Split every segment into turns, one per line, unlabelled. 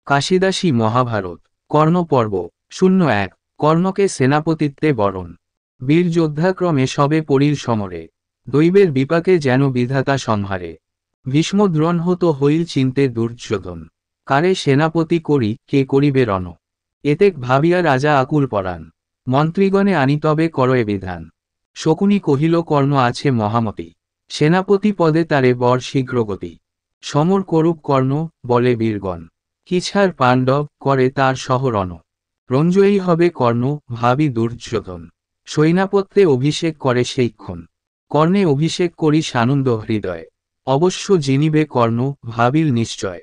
কাশিদাসী মহাভারত কর্ণ পর্ব 01। কর্ণকে সেনাপতিত্বে বরণ। বীর যোদ্ধাক্রমে সবে পড়িল সমরে, দৈবের বিপাকে যেন বিধাতা সংহারে। ভীষ্ম দ্রোণ হত হইল চিন্তে দুর্যোধন, কারে সেনাপতি করি কে করিবে রণ। এতেক ভাবিয়া রাজা আকুল পরাণ, মন্ত্রীগণে আনি তবে করয়ে বিধান। শকুনি কহিল কর্ণ আছে মহামতি, সেনাপতি পদে তারে বর শীঘ্রগতি। সমর করুক কর্ণ বলে বীরগণ, কিছার পাণ্ডব করে তার সহরণ। রঞ্জয়ী হবে কর্ণ ভাবি দুর্যোধন, সৈনাপত্যে অভিষেক করে সেইক্ষণ। কর্ণে অভিষেক করি সানন্দ হৃদয়, অবশ্য জিনিবে কর্ণ ভাবিল নিশ্চয়।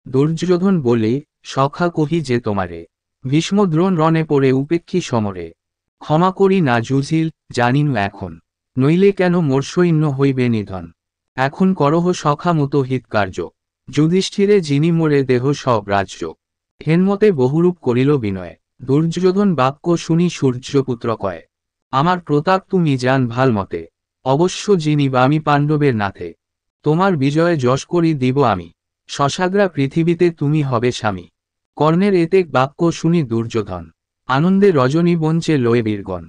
দুর্যোধন বলে সখা কহি যে তোমারে, ভীষ্ম দ্রোণ রণে পড়ে উপেক্ষী সমরে। ক্ষমা করি না জুঝিল জানিনু এখন, নইলে কেন মোর সৈন্য হইবে নিধন। এখন করহ সখা মতো হিতকার্য, যুধিষ্ঠিরে যিনি মোরে দেহ সব রাজ্য। হেনমতে বহুরূপ করিল বিনয়, দুর্যোধন বাক্য শুনি সূর্যপুত্র কয়। আমার প্রতাপ তুমি জান ভাল মতে, অবশ্য যিনি আমি পাণ্ডবের নাথে। তোমার বিজয়ে যশ করি দিব আমি, শশাগ্রা পৃথিবীতে তুমি হবে স্বামী। কর্ণের এতেক বাক্য শুনি দুর্যোধন, আনন্দে রজনী বঞ্চে লয়ে বীরগণ।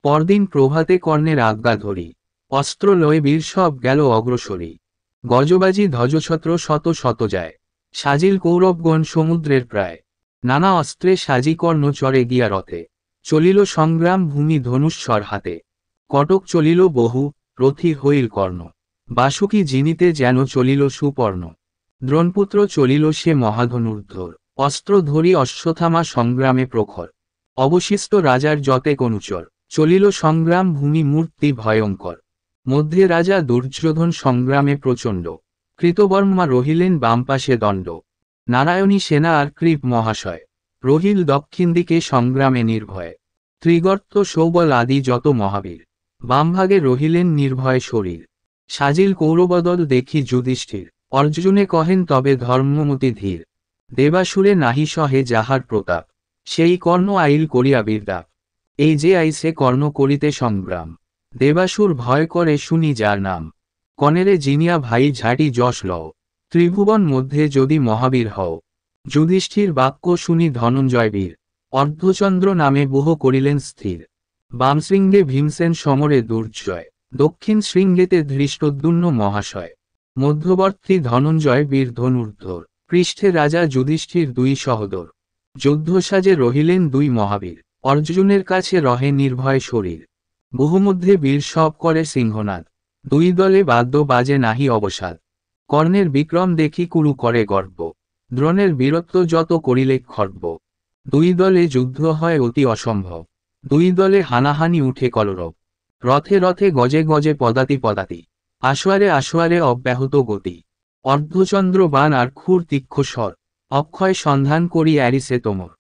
পরদিন প্রভাতে কর্ণের আজ্ঞা ধরি, অস্ত্র লয়ে বীর সব গেল অগ্রসরী। গজবাজি ধ্বজছত্র শত শত যায়, সাজিল কৌরবগণ সমুদ্রের প্রায়। নানা অস্ত্রে সাজি কর্ণ চরে গিয়া রথে, চলিল সংগ্রাম ভূমি ধনুষ্বর হাতে। কটক চলিল বহু, রথী হইল কর্ণ, বাসুকি জিনিতে যেন চলিল সুপর্ণ। দ্রোণপুত্র চলিল সে মহাধনুর্ধর, অস্ত্র ধরি অশ্বত্থামা সংগ্রামে প্রখর। অবশিষ্ট রাজার যতেক অনুচর, চলিল সংগ্রাম ভূমি মূর্তি ভয়ঙ্কর। মধ্যে রাজা দুর্যোধন সংগ্রামে প্রচণ্ড, কৃতবর্মা রহিলেন বামপাশে দণ্ড। নারায়ণী সেনা আর কৃপ মহাশয়, রহিল দক্ষিণ দিকে সংগ্রামে নির্ভয়। ত্রিগর্ত সৌবল আদি যত মহাবীর, বামভাগে রহিলেন নির্ভয় শরীর। সাজিল কৌরবদল দেখি যুধিষ্ঠির, অর্জুনে কহেন তবে ধর্মমতি ধীর। দেবাসুরে নাহি সহে যাহার প্রতাপ, সেই কর্ণ আইল করিয়া বীরদাপ। এই যে আইসে কর্ণ করিতে সংগ্রাম, দেবাসুর ভয় করে শুনি যার নাম। কনেরে জিনিয়া ভাই ঝাঁটি যশ লও, ত্রিভুবন মধ্যে যদি মহাবীর হও। যুধিষ্ঠির বাক্য শুনি ধনঞ্জয় বীর, অর্ধচন্দ্র নামে বহু করিলেন স্থির। বাম শৃঙ্গে ভীমসেন সমরে দুর্জয়, দক্ষিণ শৃঙ্গেতে ধৃষ্টদ্যুম্ন মহাশয়। মধ্যবর্তী ধনঞ্জয় বীর ধনুর্ধর, পৃষ্ঠে রাজা যুধিষ্ঠির দুই সহোদর। যুদ্ধসাজে রহিলেন দুই মহাবীর, অর্জুনের কাছে রহে নির্ভয় শরীর। বহুমধ্যে বীর সব করে সিংহনাদ, দুই দলে বাদ্য বাজে নাহি অবসাদ। কর্ণের বিক্রম দেখি কুরু করে গর্ব, দ্রোণের বীরত্ব যত করিলে খর্ব। দুই দলে যুদ্ধ হয় অতি অসম্ভব, দুই দলে হানাহানি উঠে কলরব। রথে রথে গজে গজে পদাতি পদাতি, আশোয়ারে আশোয়ারে অব্যাহত গতি। অর্ধচন্দ্র বাণ আর ক্ষুর তীক্ষ্ণ স্বর, অক্ষয় সন্ধান করি অ্যারিসে তোমর।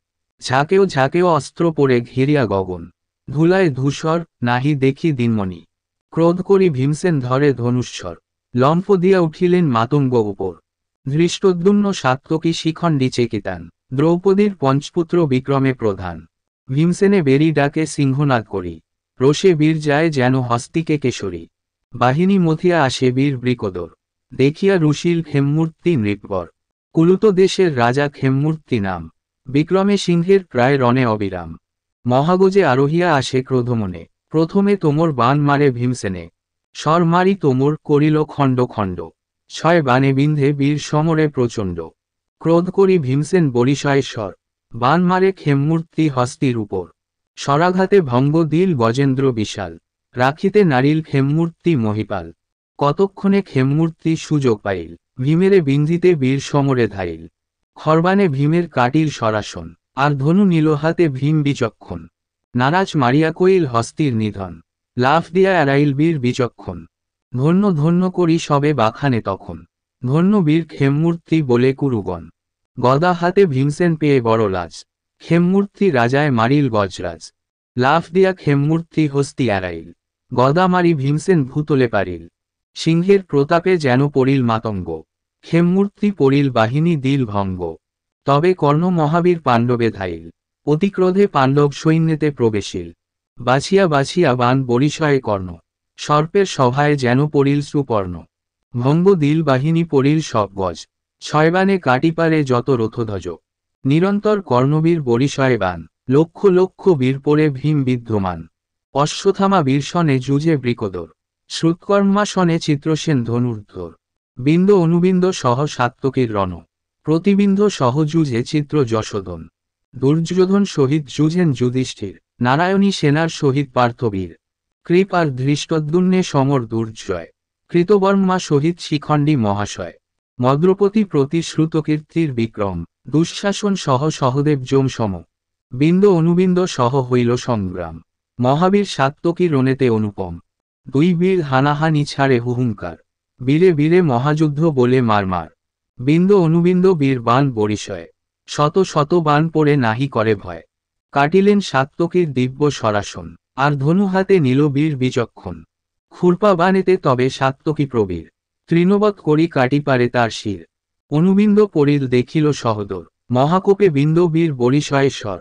ঝাঁকেও ঝাঁকেও অস্ত্র পরে ঘিরিয়া গগন, ধুলায় ধূসর নাহি দেখি দিনমণি। ক্রোধ করি ভীমসেন ধরে ধনুষ্বর, লম্ফ দিয়া উঠিলেন মাতঙ্গ উপর। ধৃষ্টদ্যুম্ন সাত্তকী শিখণ্ডী চেকিতান, দ্রৌপদীর পঞ্চপুত্র বিক্রমে প্রধান। ভীমসেনে বেরি ডাকে সিংহনাদ করি, রোষে বীর যায় যেন হস্তিকে কেশরী। বাহিনী মথিয়া আসে বীর বৃকোদর, দেখিয়া রুশিল খেমমূর্তি নৃপবর। কুলুত দেশের রাজা খেমমূর্তি নাম, বিক্রমে সিংহের প্রায় রণে অবিরাম। মহাগজে আরোহিয়া আসে ক্রোধমনে, প্রথমে তোমর বাণ মারে ভীমসেনে। স্বর মারি তোমর করিল খণ্ড খণ্ড, ছয় বাণে বিন্ধে বীর সমরে প্রচণ্ড। ক্রোধ করি ভীমসেন বরিশয় স্বর, বাণ মারে খেমমূর্তি হস্তির উপর। স্বরাঘাতে ভঙ্গ দিল গজেন্দ্র বিশাল, রাখিতে নারিল খেমমূর্তি মহিপাল। কতক্ষণে খেমমূর্তি সুযোগ পাইল, ভীমেরে বিন্ধিতে বীর সমরে ধাইল। খরবানে ভীমের কাটিল সরাসন, আর ধনু নিল হাতে ভীম বিচক্ষণ। নারাজ মারিয়া কইল হস্তির নিধন, লাফ দিয়া এড়াইল বীর বিচক্ষণ। ধন্য ধন্য করি সবে বাখানে তখন, ধন্য বীর খেমমূর্তি বলে কুরুগণ। গদা হাতে ভীমসেন পেয়ে বড় লাজ, খেমমূর্তি রাজায় মারিল গজরাজ। লাফ দিয়া খেমমূর্তি হস্তি এড়াইল, গদা মারি ভীমসেন ভূতলে পারিল। সিংহের প্রতাপে যেন পড়িল মাতঙ্গ, খেমমূর্তি পড়িল বাহিনী দিল ভঙ্গ। তবে কর্ণ মহাবীর পাণ্ডবে ধাইল, অতিক্রোধে পাণ্ডব সৈন্যেতে প্রবেশিল। বাছিয়া বাছিয়া বাণ বরিশয়ে কর্ণ, সর্পের সভায় যেন পড়িল সুপর্ণ। ভঙ্গ দিল বাহিনী পড়িল সব গজ, ছয় বাণে কাটিপারে যত রথধ্বজ। নিরন্তর কর্ণবীর বরিশয়ে বান, লক্ষ লক্ষ বীর পরে ভীম বিদ্যমান। অশ্বত্থামা বীরসনে যুজে বৃকোদর, শ্রুতকর্মাসনে চিত্রসেন ধনুর্ধর। বিন্দ অনুবিন্দ সহ সাত্তকীর রণ, প্রতিবিন্দ সহ যুজে চিত্র যশোধন। দুর্যোধন সহিত যুজেন যুধিষ্ঠির, নারায়ণী সেনার সহিত পার্থবীর। কৃপ আর ধৃষ্টদ্যুম্নে সমর দুর্জয়, কৃতবর্মা সহিত শিখণ্ডী মহাশয়। মদ্রপতি প্রতি শ্রুতকীর্তির বিক্রম, দুঃশাসন সহ সহদেব যম সম। বিন্দ অনুবিন্দ সহ হইল সংগ্রাম, মহাবীর সাত্তকী রণেতে অনুপম। দুই বীর হানাহানি ছাড়ে হুহুঙ্কার, বীরে বীরে মহাযুদ্ধ বলে মারমার। বিন্দ অনুবিন্দ বীর বান বরিশয়, শত শত বান পড়ে নাহি করে ভয়। কাটিলেন সাত্তকীর দিব্য সরাসন, আর ধনু হাতে নিল বীর বিচক্ষণ। খুরপা বানেতে তবে সাত্তকী প্রবীর, তৃণবৎ করি কাটি পারে তার শির। অনুবিন্দ পরিল দেখিল সহদর, মহাকোপে বিন্দ বীর বরিশয়েশ্বর।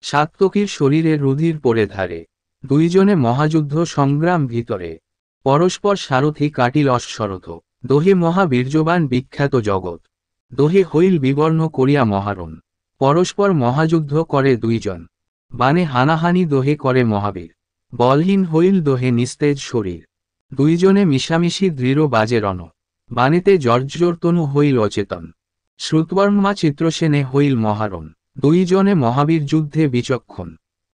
সাত্তকীর শরীরে রুধির পড়ে ধারে, দুইজনে মহাযুদ্ধ সংগ্রাম ভিতরে। পরস্পর সারথি কাটিল অশ্বরথ, দোহে মহাবীর্যবান বিখ্যাত জগৎ। দোহে হইল বিবর্ণ করিয়া মহারণ, পরস্পর মহাযুদ্ধ করে দুইজন। বানে হানাহানি দোহে করে মহাবীর, বলহীন হইল দোহে নিস্তেজ শরীর। দুইজনে মিশামিশি দৃঢ় বাজে রণ, বানেতে জর্জর তনু হইল অচেতন। শ্রুতবর্মা চিত্রসেনে হইল মহারণ, দুইজনে মহাবীর যুদ্ধে বিচক্ষণ।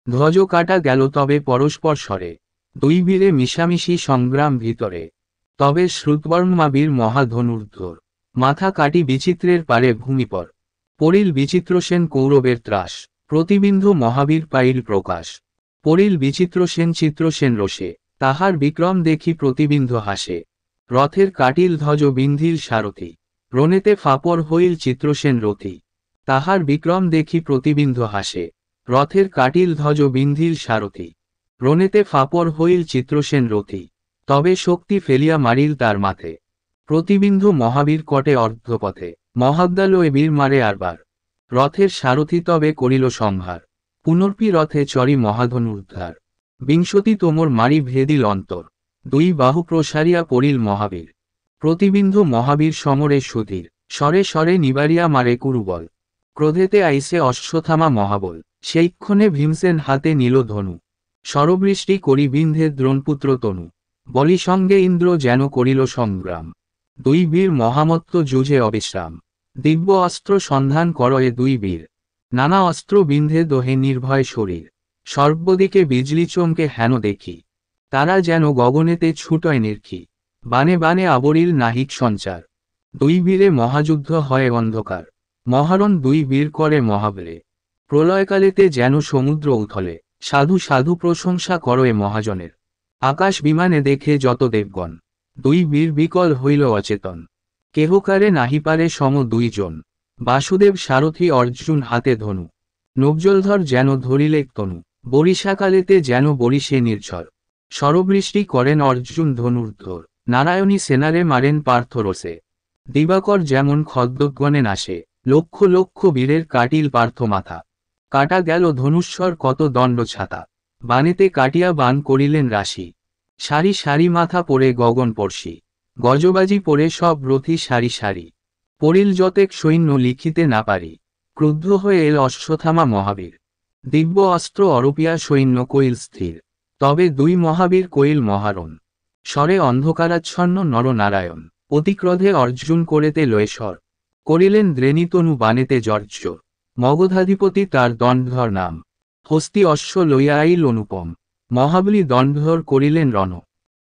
ধ্বজ কাটা গেল তবে পরস্পর স্বরে, দুই বীরে মিশামিশি সংগ্রাম ভিতরে। তবে শ্রুতবর্মা বীর মহাধনুর্ধর, মাথা কাটি বিচিত্রের পারে ভূমিপর। পড়িল বিচিত্রসেন কৌরবের ত্রাস, প্রতিবিন্ধু মহাবীর পাইল প্রকাশ। পড়িল বিচিত্রসেন চিত্রসেন রোষে, তাহার বিক্রম দেখি প্রতিবিন্ধু হাসে। রথের কাটিল ধ্বজ বিন্ধিল সারথি, রণেতে ফাপর হইল চিত্রসেন রথি। তাহার বিক্রম দেখি প্রতিবিন্ধু হাসে, রথের কাটিল ধ্বজ বিন্ধিল সারথি। রণেতে ফাপর হইল চিত্রসেন রথি, তবে শক্তি ফেলিয়া মারিল তার মাথে। প্রতিবিন্ধু মহাবীর কটে অর্ধপথে, মহাদ্যালয়ে বীর মারে আরবার। রথের সারথি তবে করিল সংহার, পুনর্পি রথে চরি মহাধনুর্ধার। বিংশতি তোমর মারি ভেদিল অন্তর, দুই বাহু প্রসারিয়া পড়িল মহাবীর। প্রতিবিন্ধু মহাবীর সমরে সুধীর, স্বরে স্বরে নিবারিয়া মারে কুরুবল। ক্রোধেতে আইসে অশ্বত্থামা মহাবল, সেইক্ষণে ভীমসেন হাতে নিল ধনু। স্বরবৃষ্টি করি বিন্ধে দ্রোণপুত্র তনু, বলি সঙ্গে ইন্দ্র যেন করিল সংগ্রাম। দুই বীর মহামত্ত যুঝে অবিশ্রাম, দিব্য অস্ত্র সন্ধান করয়ে দুই বীর। নানা অস্ত্র বিন্ধে দোহে নির্ভয় শরীর, সর্বদিকে বিজলি চমকে হেন দেখি। তারা যেন গগনেতে ছুটয় নির্খী, বানে বানে আবরিল নাহিক সঞ্চার। দুই বীরে মহাযুদ্ধ হয় অন্ধকার, মহারণ দুই বীর করে মহাবলে। প্রলয়কালেতে যেন সমুদ্র উথলে, সাধু সাধু প্রশংসা করয়ে মহাজনের। আকাশ বিমানে দেখে যত দেবগণ, দুই বীর বিকল হইল অচেতন। কেহকারে নাহি পারে সম দুইজন, বাসুদেব সারথি অর্জুন হাতে ধনু। নবজলধর যেন ধরিলে তনু, বরিশাকালেতে যেন বরিশে নির্ঝর। স্বরবৃষ্টি করেন অর্জুন ধনুর্ধর, নারায়ণী সেনারে মারেন পার্থরসে। দিবাকর যেমন খদ্যোগণে নাশে, লক্ষ লক্ষ বীরের কাটিল পার্থ মাথা। কাটা গেল ধনুস্বর কত দণ্ড ছাতা, বানেতে কাটিয়া বান করিলেন রাশি। সারি সারি মাথা পড়ে গগন পড়শি, গজবাজি পড়ে সব রথি সারি সারি। পড়িল যতেক সৈন্য লিখিতে না পারি, ক্রুদ্ধ হয়ে এল অশ্বত্থামা মহাবীর। দিব্য অস্ত্র অরূপিয়া সৈন্য কইল স্থির, তবে দুই মহাবীর কইল মহারণ। স্বরে অন্ধকারাচ্ছন্ন নরনারায়ণ, অতিক্রোধে অর্জুন করেতে লয়েশ্বর। করিলেন দ্রেণীতনু বানেতে জর্জর, মগধাধিপতি তার দণ্ডধর নাম। হস্তি অশ্ব লইয়া আইল অনুপম, মহাবলী দণ্ডধর করিলেন রণ।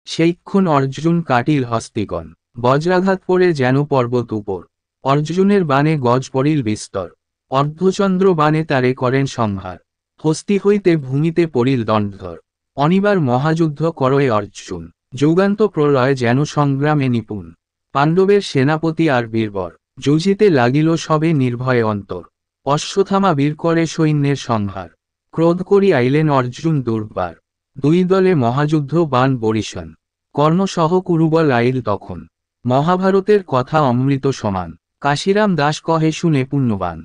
সেইক্ষণ অর্জুন কাটিল হস্তিগণ, বজ্রাঘাত পড়ে যেন পর্বত উপর। অর্জুনের বানে গজ পড়িল বিস্তর, অর্ধচন্দ্র বানে তারে করেন সংহার। হস্তি হইতে ভূমিতে পড়িল দণ্ডধর, অনিবার মহাযুদ্ধ করয়ে অর্জুন। যুগান্ত প্রলয় যেন সংগ্রামে নিপুণ, পাণ্ডবের সেনাপতি আর বীরবর। যুজিতে লাগিল সবে নির্ভয়ে অন্তর, অশ্বত্থামা বীর করে সৈন্যের সংহার। ক্রোধ করি আইলেন অর্জুন দুর্বার, দুই দলে মহাযুদ্ধ বান বরিশন। কর্ণসহ কুরুবল আইল তখন, মহাভারতের কথা অমৃত সমান। কাশিরাম দাস কহে শুনে পুণ্যবান।